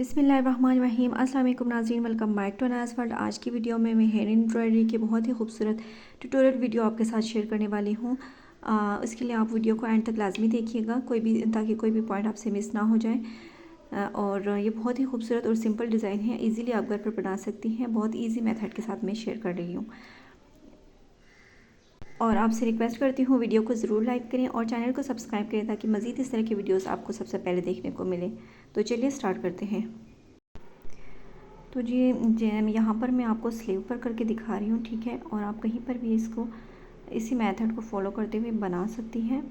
बिस्मिल्लाहिर्रहमानिर्रहीम। अस्सलाम वालेकुम नाज़रीन, वेलकम बैक टू अनाज़ वर्ल्ड। आज की वीडियो में मैं हेयर एम्ब्रॉयडरी की बहुत ही खूबसूरत ट्यूटोरियल वीडियो आपके साथ शेयर करने वाली हूँ। इसके लिए आप वीडियो को एंड तक लाजमी देखिएगा, ताकि कोई भी पॉइंट आपसे मिस ना हो जाए। और ये बहुत ही खूबसूरत और सिंपल डिज़ाइन है, ईज़िली आप घर पर बना सकती हैं। बहुत ईजी मेथड के साथ मैं शेयर कर रही हूँ और आपसे रिक्वेस्ट करती हूँ वीडियो को ज़रूर लाइक करें और चैनल को सब्सक्राइब करें, ताकि मज़ीद इस तरह की वीडियोस आपको सबसे पहले देखने को मिले। तो चलिए स्टार्ट करते हैं। तो जी यहाँ पर मैं आपको स्लीव पर करके दिखा रही हूँ, ठीक है। और आप कहीं पर भी इसको इसी मेथड को फॉलो करते हुए बना सकती हैं।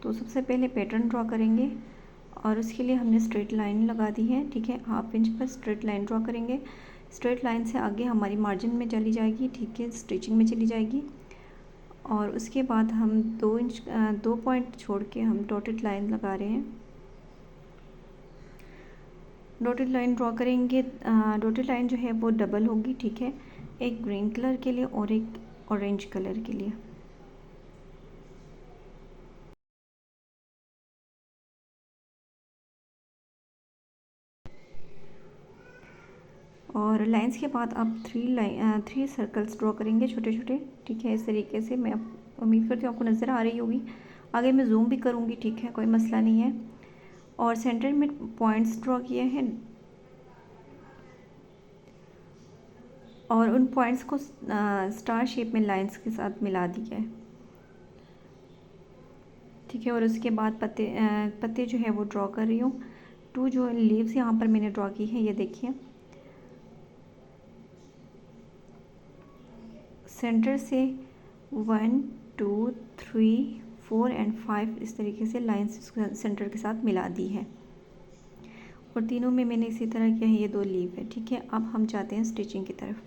तो सबसे पहले पैटर्न ड्रॉ करेंगे और उसके लिए हमने स्ट्रेट लाइन लगा दी है, ठीक है। हाफ इंच पर स्ट्रेट लाइन ड्रॉ करेंगे। स्ट्रेट लाइन से आगे हमारी मार्जिन में चली जाएगी, ठीक है, स्टिचिंग में चली जाएगी। और उसके बाद हम 2 पॉइंट छोड़ के हम डॉटेड लाइन लगा रहे हैं। डॉटेड लाइन ड्रॉ करेंगे। डॉटेड लाइन जो है वो डबल होगी, ठीक है, एक ग्रीन कलर के लिए और एक ऑरेंज कलर के लिए। और लाइंस के बाद आप 3 सर्कल्स ड्रॉ करेंगे, छोटे छोटे, ठीक है। इस तरीके से मैं उम्मीद करती हूँ आपको नज़र आ रही होगी। आगे मैं जूम भी करूँगी, ठीक है, कोई मसला नहीं है। और सेंटर में पॉइंट्स ड्रॉ किए हैं और उन पॉइंट्स को स्टार शेप में लाइंस के साथ मिला दिया है, ठीक है। और उसके बाद पत्ते जो है वो ड्रॉ कर रही हूँ। 2 जो लीव्स यहाँ पर मैंने ड्रॉ की है, ये देखिए। सेंटर से 1 2 3 4 एंड 5 इस तरीके से लाइंस सेंटर के साथ मिला दी है। और तीनों में मैंने इसी तरह किया है, ये 2 लीव है, ठीक है। अब हम जाते हैं स्टिचिंग की तरफ।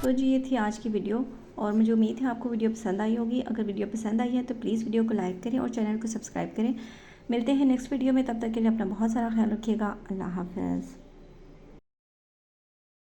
तो जी ये थी आज की वीडियो और मुझे उम्मीद है आपको वीडियो पसंद आई होगी। अगर वीडियो पसंद आई है तो प्लीज़ वीडियो को लाइक करें और चैनल को सब्सक्राइब करें। मिलते हैं नेक्स्ट वीडियो में, तब तक के लिए अपना बहुत सारा ख्याल रखिएगा। अल्लाह हाफ़िज़।